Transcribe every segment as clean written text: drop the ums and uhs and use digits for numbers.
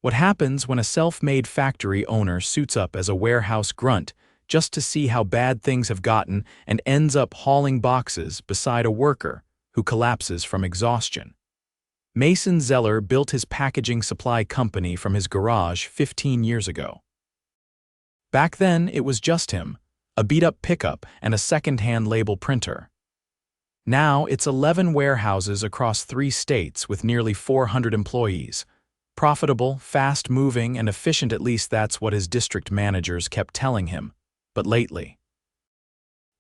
What happens when a self-made factory owner suits up as a warehouse grunt just to see how bad things have gotten and ends up hauling boxes beside a worker who collapses from exhaustion? Mason Zeller built his packaging supply company from his garage 15 years ago. Back then, it was just him, a beat-up pickup and a second-hand label printer. Now, it's 11 warehouses across 3 states with nearly 400 employees. Profitable, fast-moving, and efficient, at least that's what his district managers kept telling him. But lately,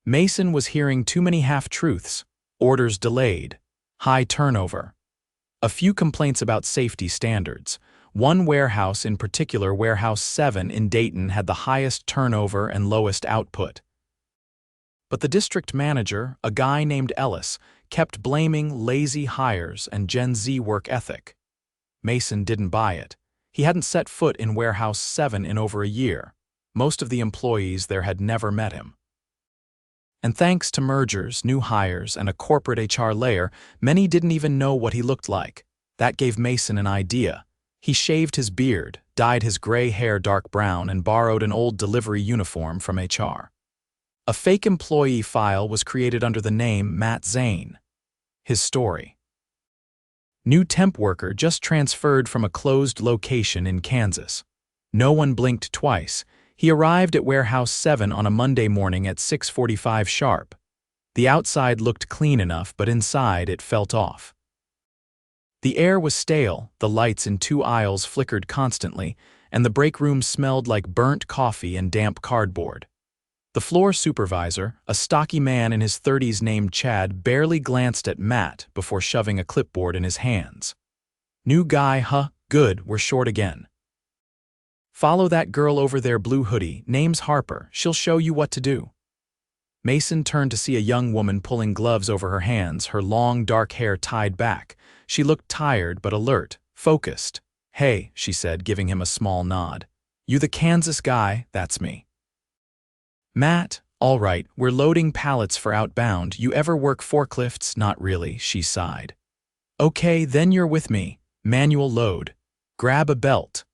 Mason was hearing too many half-truths, orders delayed, high turnover, a few complaints about safety standards. One warehouse in particular, Warehouse 7 in Dayton, had the highest turnover and lowest output. But the district manager, a guy named Ellis, kept blaming lazy hires and Gen Z work ethic. Mason didn't buy it. He hadn't set foot in Warehouse 7 in over a year. Most of the employees there had never met him. And thanks to mergers, new hires, and a corporate HR layer, many didn't even know what he looked like. That gave Mason an idea. He shaved his beard, dyed his gray hair dark brown, and borrowed an old delivery uniform from HR. A fake employee file was created under the name Matt Zane. His story: new temp worker just transferred from a closed location in Kansas. No one blinked twice. He arrived at Warehouse 7 on a Monday morning at 6:45 sharp. The outside looked clean enough, but inside it felt off. The air was stale, the lights in 2 aisles flickered constantly, and the break room smelled like burnt coffee and damp cardboard. The floor supervisor, a stocky man in his 30s named Chad, barely glanced at Matt before shoving a clipboard in his hands. "New guy, huh? Good, we're short again. Follow that girl over there, blue hoodie, name's Harper, she'll show you what to do." Mason turned to see a young woman pulling gloves over her hands, her long dark hair tied back. She looked tired but alert, focused. "Hey," she said, giving him a small nod. "You the Kansas guy? That's me." "Matt, all right, we're loading pallets for outbound. You ever work forklifts?" "Not really," she sighed. "Okay, then you're with me. Manual load. Grab a belt."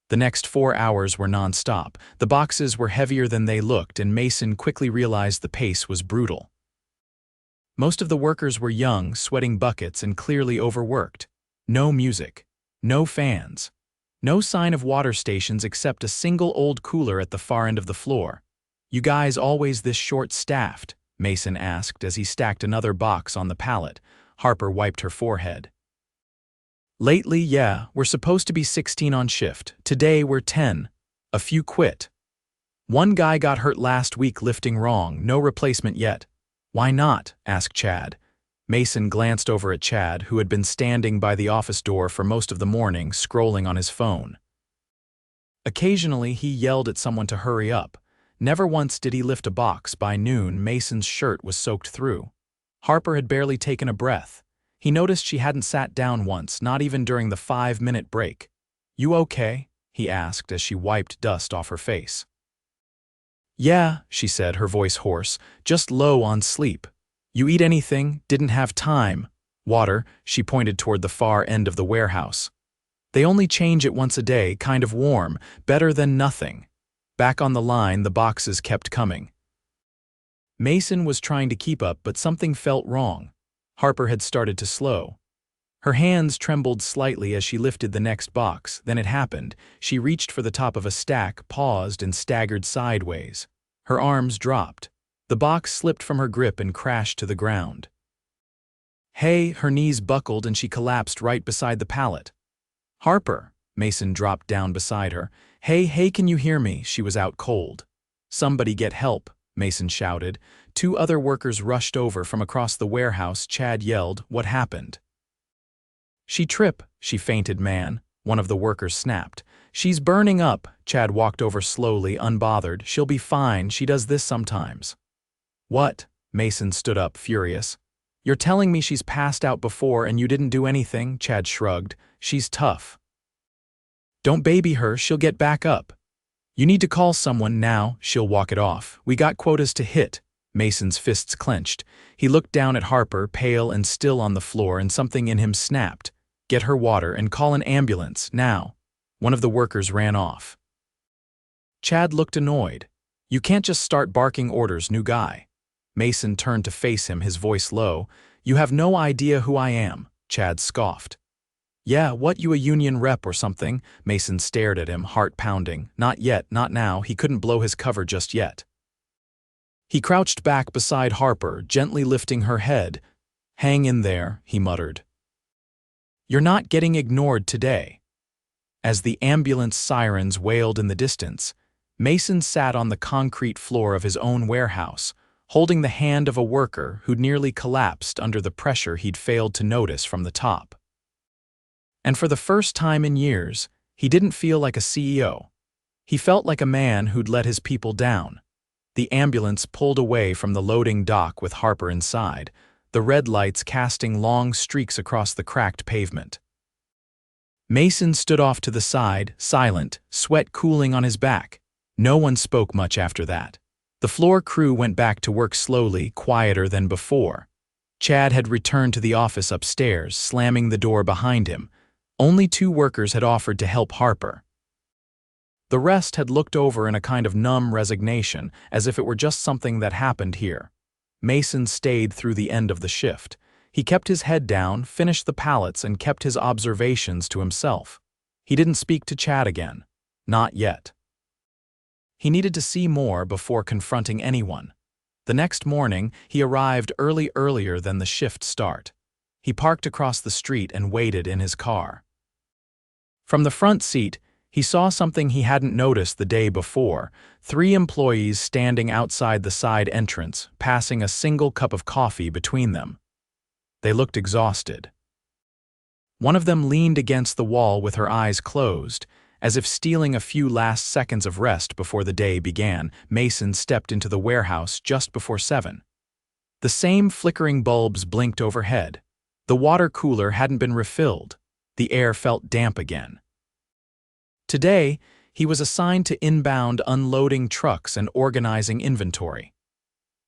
The next 4 hours were non-stop. The boxes were heavier than they looked, and Mason quickly realized the pace was brutal. Most of the workers were young, sweating buckets, and clearly overworked. No music. No fans. No sign of water stations except a single old cooler at the far end of the floor. "You guys always this short-staffed?" Mason asked as he stacked another box on the pallet. Harper wiped her forehead. "Lately, yeah, we're supposed to be 16 on shift. Today we're 10. A few quit. One guy got hurt last week lifting wrong, no replacement yet." "Why not?" asked Chad. Mason glanced over at Chad, who had been standing by the office door for most of the morning, scrolling on his phone. Occasionally, he yelled at someone to hurry up. Never once did he lift a box. By noon, Mason's shirt was soaked through. Harper had barely taken a breath. He noticed she hadn't sat down once, not even during the 5-minute break. "You okay?" he asked as she wiped dust off her face. "Yeah," she said, her voice hoarse, "just low on sleep." "You eat anything? Didn't have time." "Water," she pointed toward the far end of the warehouse. "They only change it once a day, kind of warm, better than nothing." Back on the line, the boxes kept coming. Mason was trying to keep up, but something felt wrong. Harper had started to slow. Her hands trembled slightly as she lifted the next box. Then it happened. She reached for the top of a stack, paused, and staggered sideways. Her arms dropped. The box slipped from her grip and crashed to the ground. "Hey," her knees buckled and she collapsed right beside the pallet. "Harper," Mason dropped down beside her. Hey, can you hear me?" She was out cold. "Somebody get help," Mason shouted. 2 other workers rushed over from across the warehouse. Chad yelled, "What happened?" "She fainted, man," one of the workers snapped. "She's burning up." Chad walked over slowly, unbothered. "She'll be fine, she does this sometimes." "What?" Mason stood up, furious. "You're telling me she's passed out before and you didn't do anything?" Chad shrugged. "She's tough. Don't baby her, she'll get back up. You need to call someone now, she'll walk it off. We got quotas to hit." Mason's fists clenched. He looked down at Harper, pale and still on the floor, and something in him snapped. "Get her water and call an ambulance, now." One of the workers ran off. Chad looked annoyed. "You can't just start barking orders, new guy." Mason turned to face him, his voice low. "You have no idea who I am," Chad scoffed. "Yeah, what, you a union rep or something?" Mason stared at him, heart pounding. Not yet, not now, he couldn't blow his cover just yet. He crouched back beside Harper, gently lifting her head. "Hang in there," he muttered. "You're not getting ignored today." As the ambulance sirens wailed in the distance, Mason sat on the concrete floor of his own warehouse, holding the hand of a worker who'd nearly collapsed under the pressure he'd failed to notice from the top. And for the first time in years, he didn't feel like a CEO. He felt like a man who'd let his people down. The ambulance pulled away from the loading dock with Harper inside, the red lights casting long streaks across the cracked pavement. Mason stood off to the side, silent, sweat cooling on his back. No one spoke much after that. The floor crew went back to work slowly, quieter than before. Chad had returned to the office upstairs, slamming the door behind him. Only 2 workers had offered to help Harper. The rest had looked over in a kind of numb resignation, as if it were just something that happened here. Mason stayed through the end of the shift. He kept his head down, finished the pallets, and kept his observations to himself. He didn't speak to Chad again. Not yet. He needed to see more before confronting anyone. The next morning, he arrived earlier than the shift start. He parked across the street and waited in his car. From the front seat, he saw something he hadn't noticed the day before: 3 employees standing outside the side entrance, passing a single cup of coffee between them. They looked exhausted. One of them leaned against the wall with her eyes closed, as if stealing a few last seconds of rest before the day began. Mason stepped into the warehouse just before 7. The same flickering bulbs blinked overhead. The water cooler hadn't been refilled. The air felt damp again. Today, he was assigned to inbound unloading trucks and organizing inventory.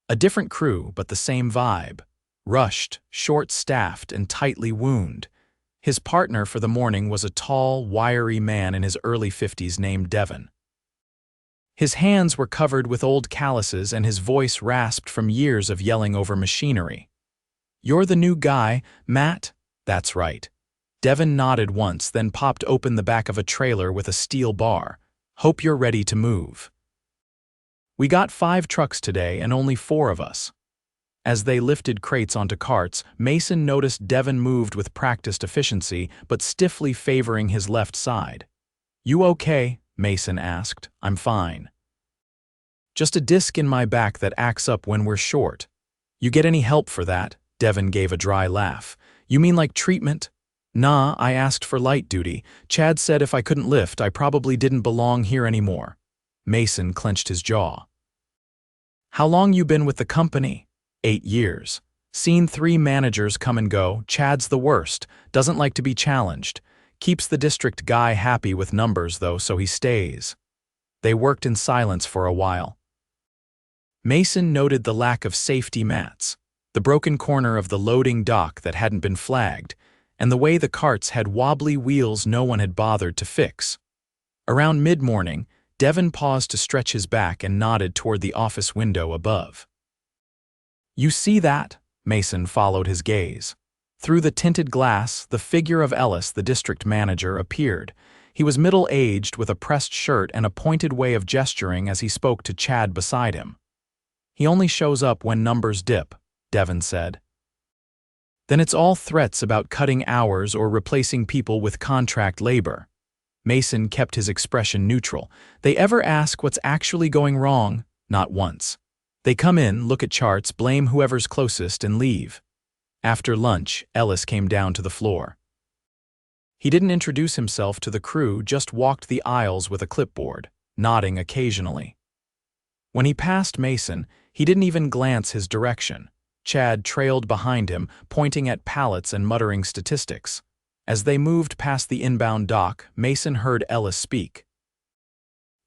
A different crew, but the same vibe. Rushed, short-staffed, and tightly wound. His partner for the morning was a tall, wiry man in his early 50s named Devin. His hands were covered with old calluses and his voice rasped from years of yelling over machinery. "You're the new guy, Matt?" "That's right." Devin nodded once, then popped open the back of a trailer with a steel bar. "Hope you're ready to move." "We got 5 trucks today and only 4 of us." As they lifted crates onto carts, Mason noticed Devin moved with practiced efficiency, but stiffly favoring his left side. "You okay?" Mason asked. "I'm fine. Just a disc in my back that acts up when we're short." "You get any help for that?" Devin gave a dry laugh. "You mean like treatment?" "Nah, I asked for light duty. Chad said if I couldn't lift, I probably didn't belong here anymore." Mason clenched his jaw. "How long you been with the company?" 8 years. Seen 3 managers come and go. Chad's the worst. Doesn't like to be challenged. Keeps the district guy happy with numbers, though, so he stays." They worked in silence for a while. Mason noted the lack of safety mats, the broken corner of the loading dock that hadn't been flagged, and the way the carts had wobbly wheels no one had bothered to fix. Around mid-morning, Devin paused to stretch his back and nodded toward the office window above. "You see that?" Mason followed his gaze. Through the tinted glass, the figure of Ellis, the district manager, appeared. He was middle-aged with a pressed shirt and a pointed way of gesturing as he spoke to Chad beside him. "He only shows up when numbers dip," Devin said. "Then it's all threats about cutting hours or replacing people with contract labor." Mason kept his expression neutral. "They ever ask what's actually going wrong?" "Not once. They come in, look at charts, blame whoever's closest, and leave." After lunch, Ellis came down to the floor. He didn't introduce himself to the crew, just walked the aisles with a clipboard, nodding occasionally. When he passed Mason, he didn't even glance his direction. Chad trailed behind him, pointing at pallets and muttering statistics. As they moved past the inbound dock, Mason heard Ellis speak.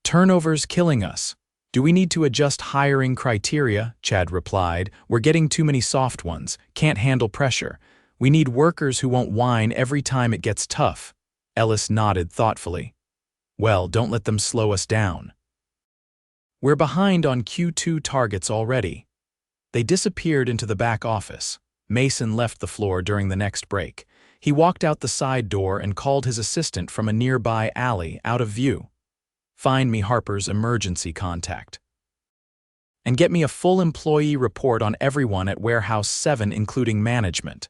"Turnover's killing us. Do we need to adjust hiring criteria?" Chad replied. "We're getting too many soft ones, can't handle pressure. We need workers who won't whine every time it gets tough." Ellis nodded thoughtfully. Well, don't let them slow us down. We're behind on Q2 targets already. They disappeared into the back office. Mason left the floor during the next break. He walked out the side door and called his assistant from a nearby alley out of view. Find me Harper's emergency contact. And get me a full employee report on everyone at Warehouse 7, including management.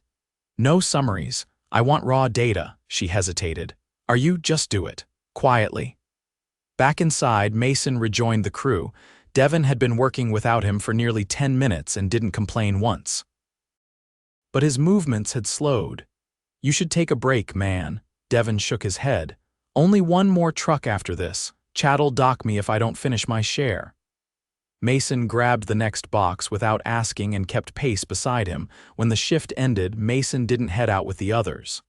No summaries. I want raw data, she hesitated. Are you? Just do it. Quietly. Back inside, Mason rejoined the crew. Devon had been working without him for nearly 10 minutes and didn't complain once. But his movements had slowed. You should take a break, man. Devon shook his head. Only one more truck after this. Chad'll dock me if I don't finish my share. Mason grabbed the next box without asking and kept pace beside him. When the shift ended, Mason didn't head out with the others.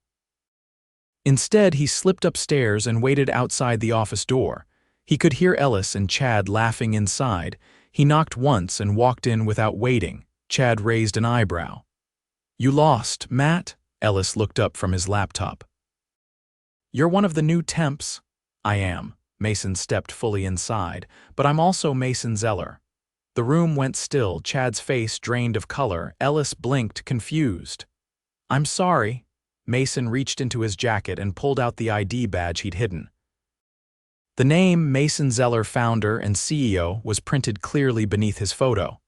Instead, he slipped upstairs and waited outside the office door. He could hear Ellis and Chad laughing inside. He knocked once and walked in without waiting. Chad raised an eyebrow. You lost, Matt? Ellis looked up from his laptop. You're one of the new temps? I am. Mason stepped fully inside, but I'm also Mason Zeller. The room went still, Chad's face drained of color. Ellis blinked, confused. I'm sorry. Mason reached into his jacket and pulled out the ID badge he'd hidden. The name Mason Zeller, founder and CEO, was printed clearly beneath his photo.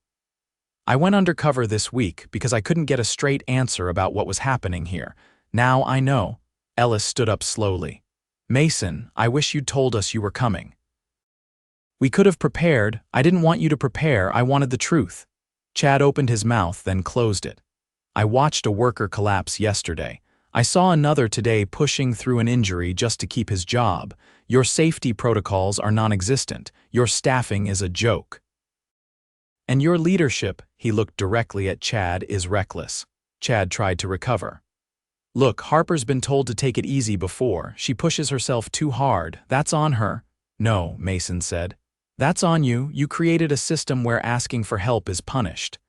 I went undercover this week because I couldn't get a straight answer about what was happening here. Now I know. Ellis stood up slowly. Mason, I wish you'd told us you were coming. We could have prepared. I didn't want you to prepare. I wanted the truth. Chad opened his mouth, then closed it. I watched a worker collapse yesterday. I saw another today pushing through an injury just to keep his job. Your safety protocols are non-existent. Your staffing is a joke. And your leadership, he looked directly at Chad, is reckless. Chad tried to recover. Look, Harper's been told to take it easy before. She pushes herself too hard. That's on her. No, Mason said. That's on you. You created a system where asking for help is punished.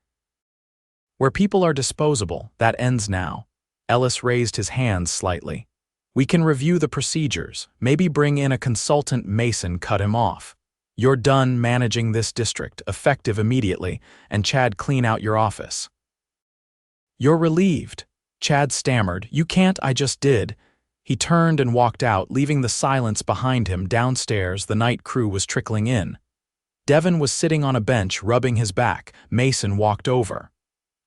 Where people are disposable, that ends now. Ellis raised his hands slightly. We can review the procedures. Maybe bring in a consultant. Mason cut him off. You're done managing this district, effective immediately, and Chad, clean out your office. You're relieved. Chad stammered. You can't, I just did. He turned and walked out, leaving the silence behind him. Downstairs, the night crew was trickling in. Devon was sitting on a bench, rubbing his back. Mason walked over.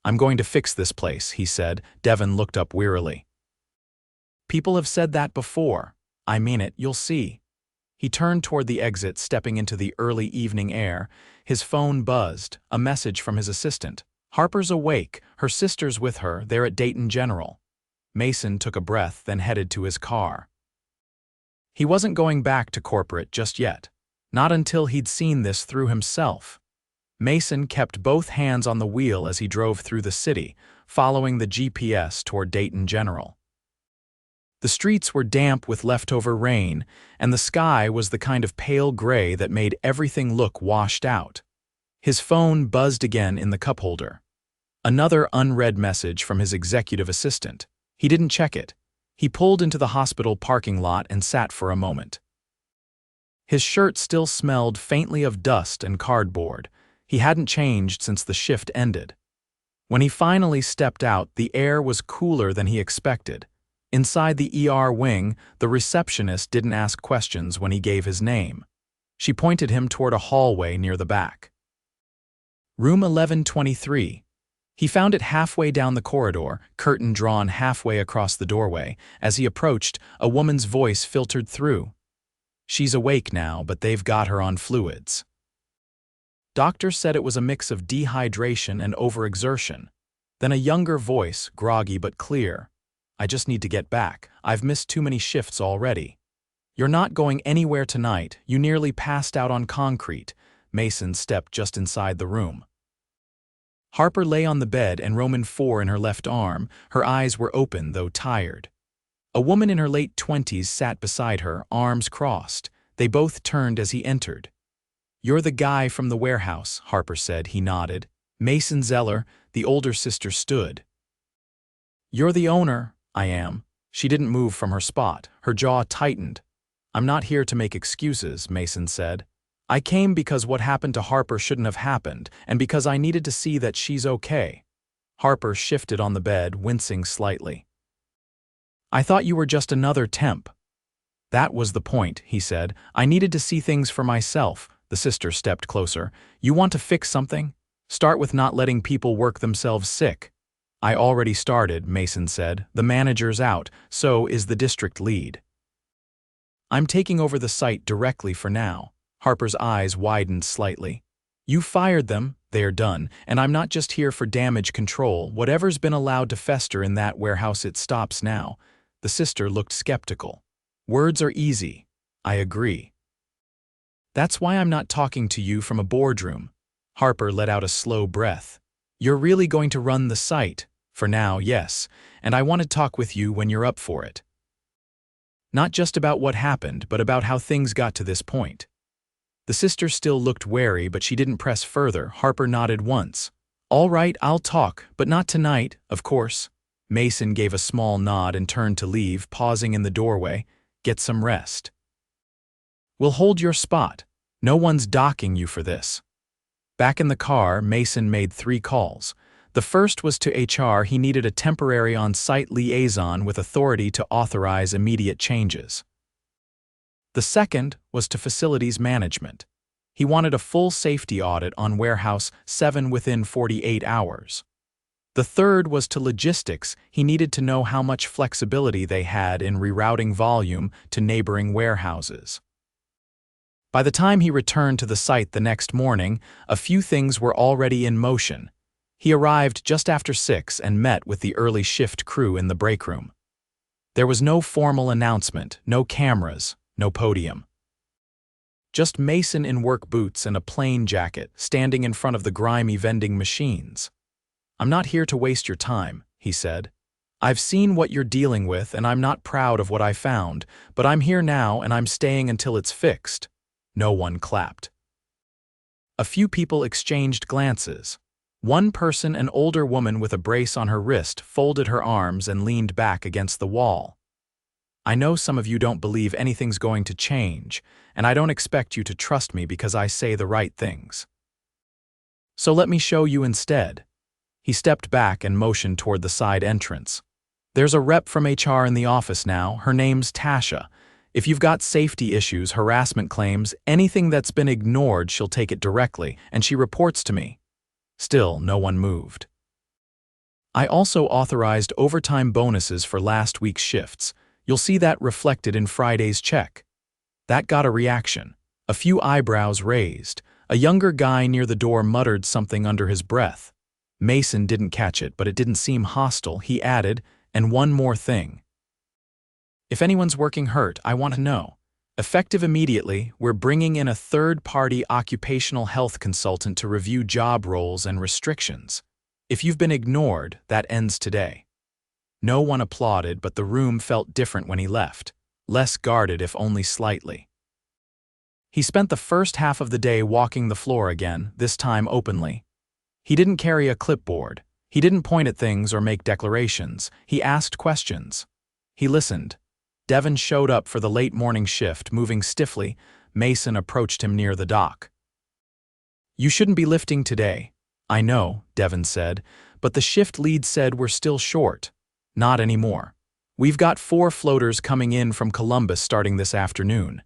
I'm going to fix this place, he said. Devon looked up wearily. People have said that before. I mean it, you'll see. He turned toward the exit, stepping into the early evening air. His phone buzzed, a message from his assistant. Harper's awake, her sister's with her, they're at Dayton General. Mason took a breath, then headed to his car. He wasn't going back to corporate just yet. Not until he'd seen this through himself. Mason kept both hands on the wheel as he drove through the city, following the GPS toward Dayton General. The streets were damp with leftover rain, and the sky was the kind of pale gray that made everything look washed out. His phone buzzed again in the cup holder. Another unread message from his executive assistant. He didn't check it. He pulled into the hospital parking lot and sat for a moment. His shirt still smelled faintly of dust and cardboard. He hadn't changed since the shift ended. When he finally stepped out, the air was cooler than he expected. Inside the ER wing, the receptionist didn't ask questions when he gave his name. She pointed him toward a hallway near the back. Room 1123. He found it halfway down the corridor, curtain drawn halfway across the doorway. As he approached, a woman's voice filtered through. She's awake now, but they've got her on fluids. Doctor said it was a mix of dehydration and overexertion. Then a younger voice, groggy but clear. I just need to get back. I've missed too many shifts already. You're not going anywhere tonight. You nearly passed out on concrete. Mason stepped just inside the room. Harper lay on the bed and Roman 4 in her left arm. Her eyes were open, though tired. A woman in her late 20s sat beside her, arms crossed. They both turned as he entered. You're the guy from the warehouse, Harper said. He nodded. Mason Zeller, the older sister, stood. You're the owner. I am. She didn't move from her spot. Her jaw tightened. I'm not here to make excuses, Mason said. I came because what happened to Harper shouldn't have happened, and because I needed to see that she's okay. Harper shifted on the bed, wincing slightly. I thought you were just another temp. That was the point, he said. I needed to see things for myself. The sister stepped closer. You want to fix something? Start with not letting people work themselves sick. I already started, Mason said. The manager's out, so is the district lead. I'm taking over the site directly for now. Harper's eyes widened slightly. You fired them, they are done, and I'm not just here for damage control. Whatever's been allowed to fester in that warehouse, it stops now. The sister looked skeptical. Words are easy. I agree. That's why I'm not talking to you from a boardroom. Harper let out a slow breath. You're really going to run the site? For now, yes, and I want to talk with you when you're up for it. Not just about what happened, but about how things got to this point. The sister still looked wary, but she didn't press further. Harper nodded once. All right, I'll talk, but not tonight, of course. Mason gave a small nod and turned to leave, pausing in the doorway. Get some rest. We'll hold your spot. No one's docking you for this. Back in the car, Mason made 3 calls. The first was to HR. He needed a temporary on-site liaison with authority to authorize immediate changes. The second was to facilities management. He wanted a full safety audit on Warehouse 7 within 48 hours. The third was to logistics. He needed to know how much flexibility they had in rerouting volume to neighboring warehouses. By the time he returned to the site the next morning, a few things were already in motion. He arrived just after 6 and met with the early shift crew in the break room. There was no formal announcement, no cameras, no podium. Just Mason in work boots and a plain jacket, standing in front of the grimy vending machines. I'm not here to waste your time, he said. I've seen what you're dealing with and I'm not proud of what I found, but I'm here now and I'm staying until it's fixed. No one clapped. A few people exchanged glances. One person, an older woman with a brace on her wrist, folded her arms and leaned back against the wall. I know some of you don't believe anything's going to change, and I don't expect you to trust me because I say the right things. So let me show you instead. He stepped back and motioned toward the side entrance. There's a rep from HR in the office now. Her name's Tasha. If you've got safety issues, harassment claims, anything that's been ignored, she'll take it directly, and she reports to me. Still, no one moved. I also authorized overtime bonuses for last week's shifts. You'll see that reflected in Friday's check. That got a reaction. A few eyebrows raised. A younger guy near the door muttered something under his breath. Mason didn't catch it, but it didn't seem hostile. He added, and one more thing. If anyone's working hurt, I want to know. Effective immediately, we're bringing in a third-party occupational health consultant to review job roles and restrictions. If you've been ignored, that ends today. No one applauded, but the room felt different when he left, less guarded if only slightly. He spent the first half of the day walking the floor again, this time openly. He didn't carry a clipboard. He didn't point at things or make declarations. He asked questions. He listened. Devin showed up for the late morning shift, moving stiffly. Mason approached him near the dock. You shouldn't be lifting today. I know, Devin said, but the shift lead said we're still short. Not anymore. We've got 4 floaters coming in from Columbus starting this afternoon.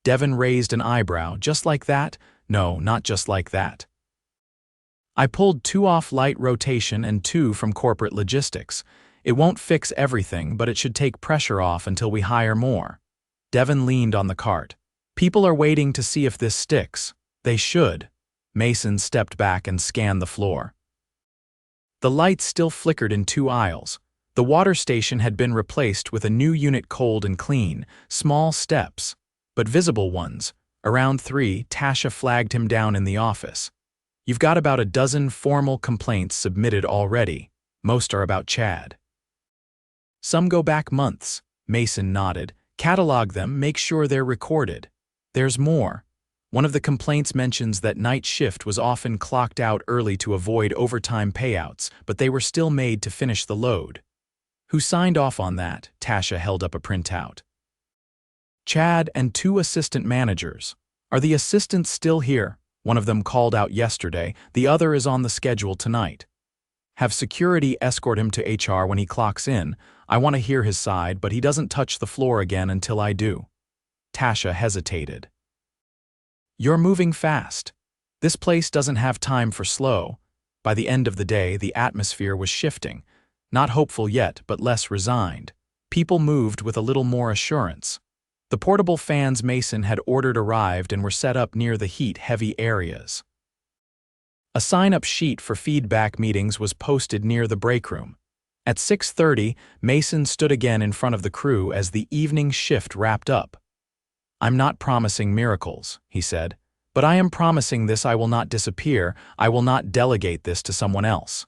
Devin raised an eyebrow. Just like that? No, not just like that. I pulled 2 off light rotation and 2 from corporate logistics. It won't fix everything, but it should take pressure off until we hire more. Devin leaned on the cart. People are waiting to see if this sticks. They should. Mason stepped back and scanned the floor. The lights still flickered in 2 aisles. The water station had been replaced with a new unit, cold and clean, small steps, but visible ones. Around 3, Tasha flagged him down in the office. You've got about a dozen formal complaints submitted already. Most are about Chad. Some go back months. Mason nodded. Catalog them, make sure they're recorded. There's more. One of the complaints mentions that night shift was often clocked out early to avoid overtime payouts, but they were still made to finish the load. Who signed off on that? Tasha held up a printout. Chad and two assistant managers. Are the assistants still here? One of them called out yesterday, the other is on the schedule tonight. Have security escort him to HR when he clocks in. I want to hear his side, but he doesn't touch the floor again until I do. Tasha hesitated. You're moving fast. This place doesn't have time for slow. By the end of the day, the atmosphere was shifting. Not hopeful yet, but less resigned. People moved with a little more assurance. The portable fans Mason had ordered arrived and were set up near the heat-heavy areas. A sign-up sheet for feedback meetings was posted near the break room. At 6:30, Mason stood again in front of the crew as the evening shift wrapped up. I'm not promising miracles, he said, but I am promising this: I will not disappear, I will not delegate this to someone else.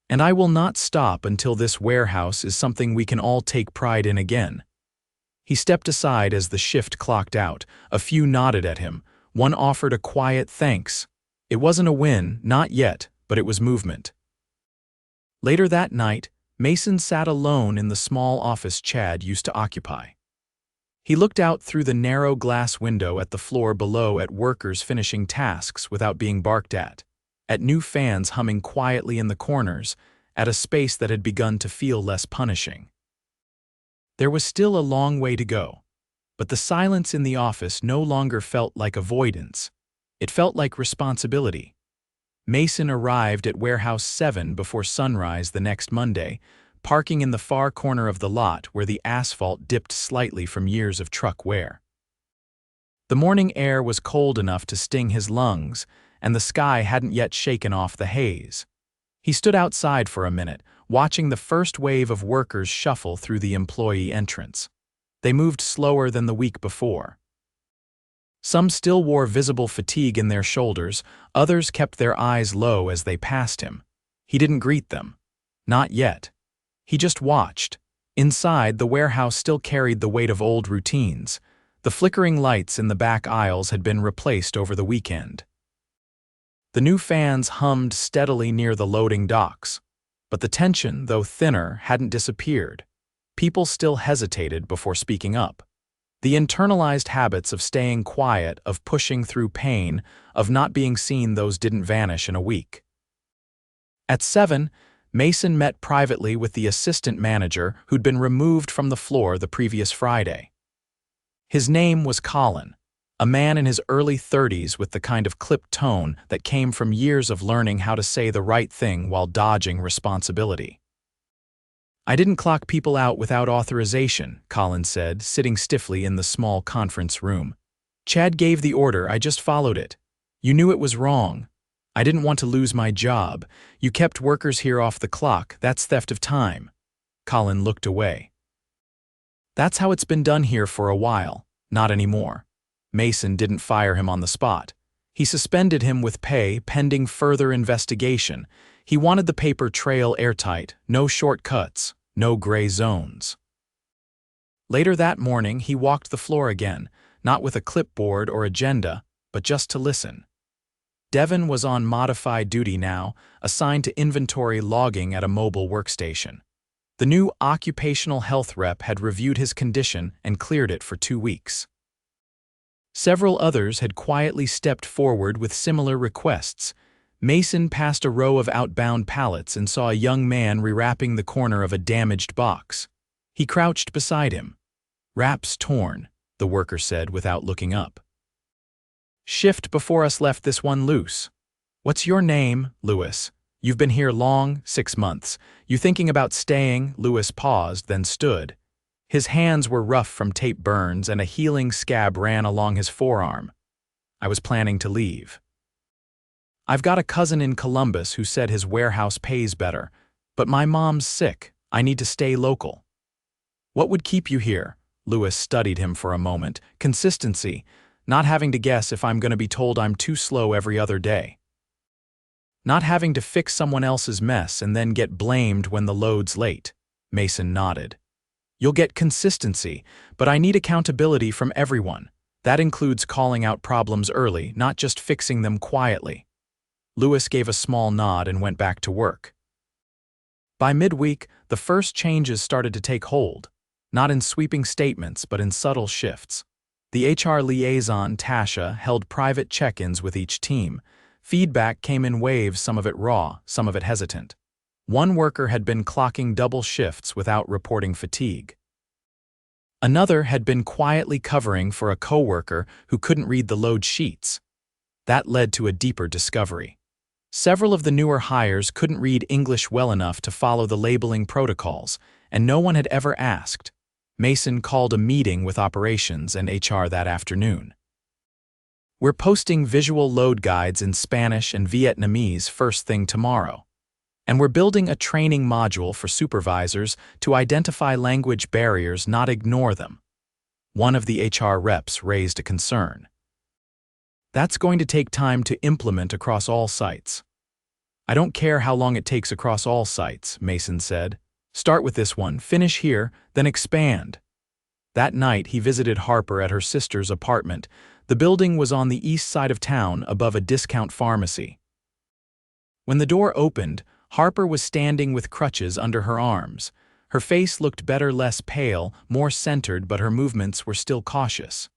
And I will not stop until this warehouse is something we can all take pride in again. He stepped aside as the shift clocked out. A few nodded at him. One offered a quiet thanks. It wasn't a win, not yet, but it was movement. Later that night, Mason sat alone in the small office Chad used to occupy. He looked out through the narrow glass window at the floor below, at workers finishing tasks without being barked at new fans humming quietly in the corners, at a space that had begun to feel less punishing. There was still a long way to go, but the silence in the office no longer felt like avoidance. It felt like responsibility. Mason arrived at Warehouse 7 before sunrise the next Monday, parking in the far corner of the lot where the asphalt dipped slightly from years of truck wear. The morning air was cold enough to sting his lungs, and the sky hadn't yet shaken off the haze. He stood outside for a minute, watching the first wave of workers shuffle through the employee entrance. They moved slower than the week before. Some still wore visible fatigue in their shoulders, others kept their eyes low as they passed him. He didn't greet them. Not yet. He just watched. Inside, the warehouse still carried the weight of old routines. The flickering lights in the back aisles had been replaced over the weekend. The new fans hummed steadily near the loading docks. But the tension, though thinner, hadn't disappeared. People still hesitated before speaking up. The internalized habits of staying quiet, of pushing through pain, of not being seen, those didn't vanish in a week. At 7, Mason met privately with the assistant manager who'd been removed from the floor the previous Friday. His name was Colin, a man in his early 30s with the kind of clipped tone that came from years of learning how to say the right thing while dodging responsibility. I didn't clock people out without authorization, Colin said, sitting stiffly in the small conference room. Chad gave the order, I just followed it. You knew it was wrong. I didn't want to lose my job. You kept workers here off the clock. That's theft of time. Colin looked away. That's how it's been done here for a while. Not anymore. Mason didn't fire him on the spot. He suspended him with pay pending further investigation. He wanted the paper trail airtight, no shortcuts, no gray zones. Later that morning, he walked the floor again, not with a clipboard or agenda, but just to listen. Devin was on modified duty now, assigned to inventory logging at a mobile workstation. The new occupational health rep had reviewed his condition and cleared it for 2 weeks. Several others had quietly stepped forward with similar requests. Mason passed a row of outbound pallets and saw a young man rewrapping the corner of a damaged box. He crouched beside him. Wraps torn, the worker said without looking up. Shift before us left this one loose. What's your name, Lewis? You've been here long, 6 months. You thinking about staying? Lewis paused, then stood. His hands were rough from tape burns and a healing scab ran along his forearm. I was planning to leave. I've got a cousin in Columbus who said his warehouse pays better, but my mom's sick. I need to stay local. What would keep you here? Lewis studied him for a moment. Consistency, not having to guess if I'm going to be told I'm too slow every other day. Not having to fix someone else's mess and then get blamed when the load's late. Mason nodded. You'll get consistency, but I need accountability from everyone. That includes calling out problems early, not just fixing them quietly. Lewis gave a small nod and went back to work. By midweek, the first changes started to take hold. not in sweeping statements but in subtle shifts. The HR liaison, Tasha, held private check-ins with each team. Feedback came in waves, some of it raw, some of it hesitant. One worker had been clocking double shifts without reporting fatigue. Another had been quietly covering for a coworker who couldn't read the load sheets. That led to a deeper discovery. Several of the newer hires couldn't read English well enough to follow the labeling protocols, and no one had ever asked. Mason called a meeting with operations and HR that afternoon. "We're posting visual load guides in Spanish and Vietnamese first thing tomorrow. And we're building a training module for supervisors to identify language barriers, not ignore them." One of the HR reps raised a concern. "That's going to take time to implement across all sites." "I don't care how long it takes across all sites," Mason said. "Start with this one, finish here, then expand." That night, he visited Harper at her sister's apartment. The building was on the east side of town, above a discount pharmacy. When the door opened, Harper was standing with crutches under her arms. Her face looked better, less pale, more centered, but her movements were still cautious.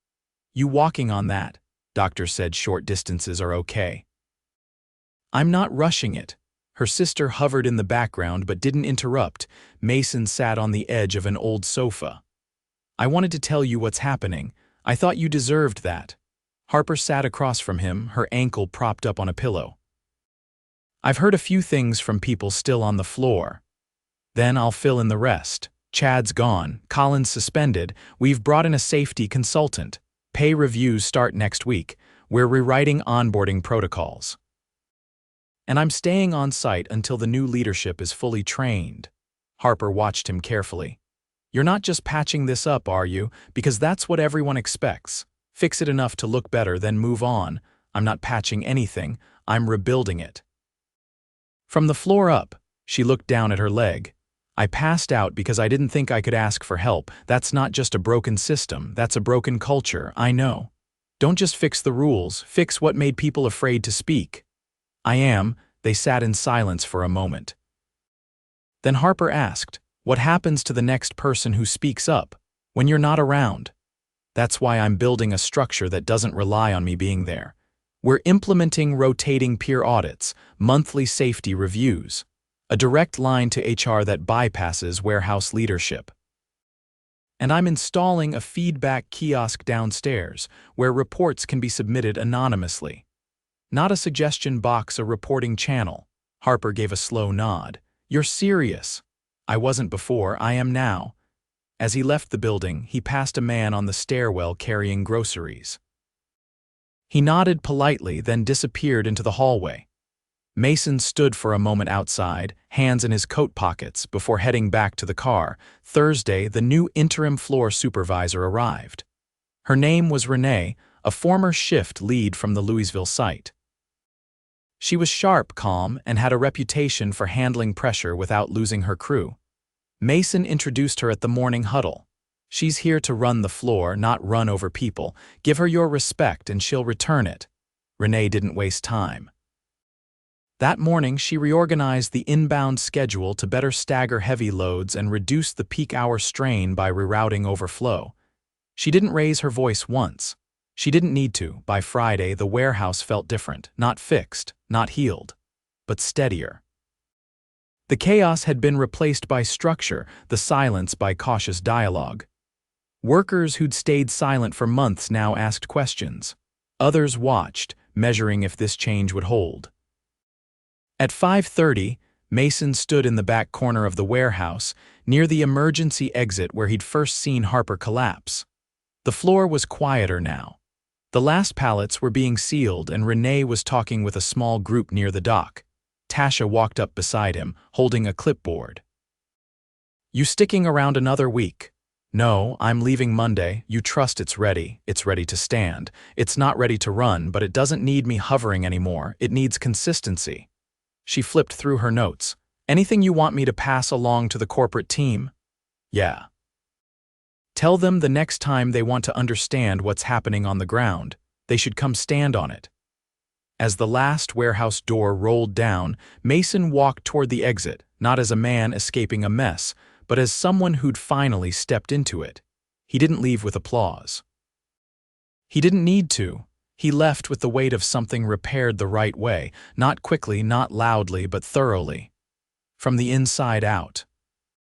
"You walking on that?" Doctor said. "Short distances are okay." "I'm not rushing it." Her sister hovered in the background but didn't interrupt. Mason sat on the edge of an old sofa. "I wanted to tell you what's happening. I thought you deserved that." Harper sat across from him, her ankle propped up on a pillow. "I've heard a few things from people still on the floor. Then I'll fill in the rest. Chad's gone, Colin's suspended, we've brought in a safety consultant. Pay reviews start next week. We're rewriting onboarding protocols. And I'm staying on site until the new leadership is fully trained." Harper watched him carefully. "You're not just patching this up, are you? Because that's what everyone expects. Fix it enough to look better, then move on." "I'm not patching anything, I'm rebuilding it." From the floor up, she looked down at her leg. "I passed out because I didn't think I could ask for help. That's not just a broken system, that's a broken culture, I know. Don't just fix the rules, fix what made people afraid to speak." "I am." They sat in silence for a moment. Then Harper asked, "What happens to the next person who speaks up, when you're not around?" "That's why I'm building a structure that doesn't rely on me being there. We're implementing rotating peer audits, monthly safety reviews, a direct line to HR that bypasses warehouse leadership. And I'm installing a feedback kiosk downstairs where reports can be submitted anonymously. Not a suggestion box, a reporting channel." Harper gave a slow nod. "You're serious." "I wasn't before, I am now." As he left the building, he passed a man on the stairwell carrying groceries. He nodded politely, then disappeared into the hallway. Mason stood for a moment outside, hands in his coat pockets, before heading back to the car. Thursday, the new interim floor supervisor arrived. Her name was Renee, a former shift lead from the Louisville site. She was sharp, calm, and had a reputation for handling pressure without losing her crew. Mason introduced her at the morning huddle. "She's here to run the floor, not run over people. Give her your respect and she'll return it." Renee didn't waste time. That morning, she reorganized the inbound schedule to better stagger heavy loads and reduce the peak hour strain by rerouting overflow. She didn't raise her voice once. She didn't need to. By Friday, the warehouse felt different, not fixed, not healed, but steadier. The chaos had been replaced by structure, the silence by cautious dialogue. Workers who'd stayed silent for months now asked questions. Others watched, measuring if this change would hold. At 5:30, Mason stood in the back corner of the warehouse, near the emergency exit where he'd first seen Harper collapse. The floor was quieter now. The last pallets were being sealed and Renee was talking with a small group near the dock. Tasha walked up beside him, holding a clipboard. "You sticking around another week?" "No, I'm leaving Monday. You trust it's ready to stand. It's not ready to run, but it doesn't need me hovering anymore. It needs consistency." She flipped through her notes. "Anything you want me to pass along to the corporate team?" "Yeah." "Tell them the next time they want to understand what's happening on the ground, they should come stand on it." As the last warehouse door rolled down, Mason walked toward the exit, not as a man escaping a mess, but as someone who'd finally stepped into it. He didn't leave with applause. He didn't need to. He left with the weight of something repaired the right way, not quickly, not loudly, but thoroughly. From the inside out.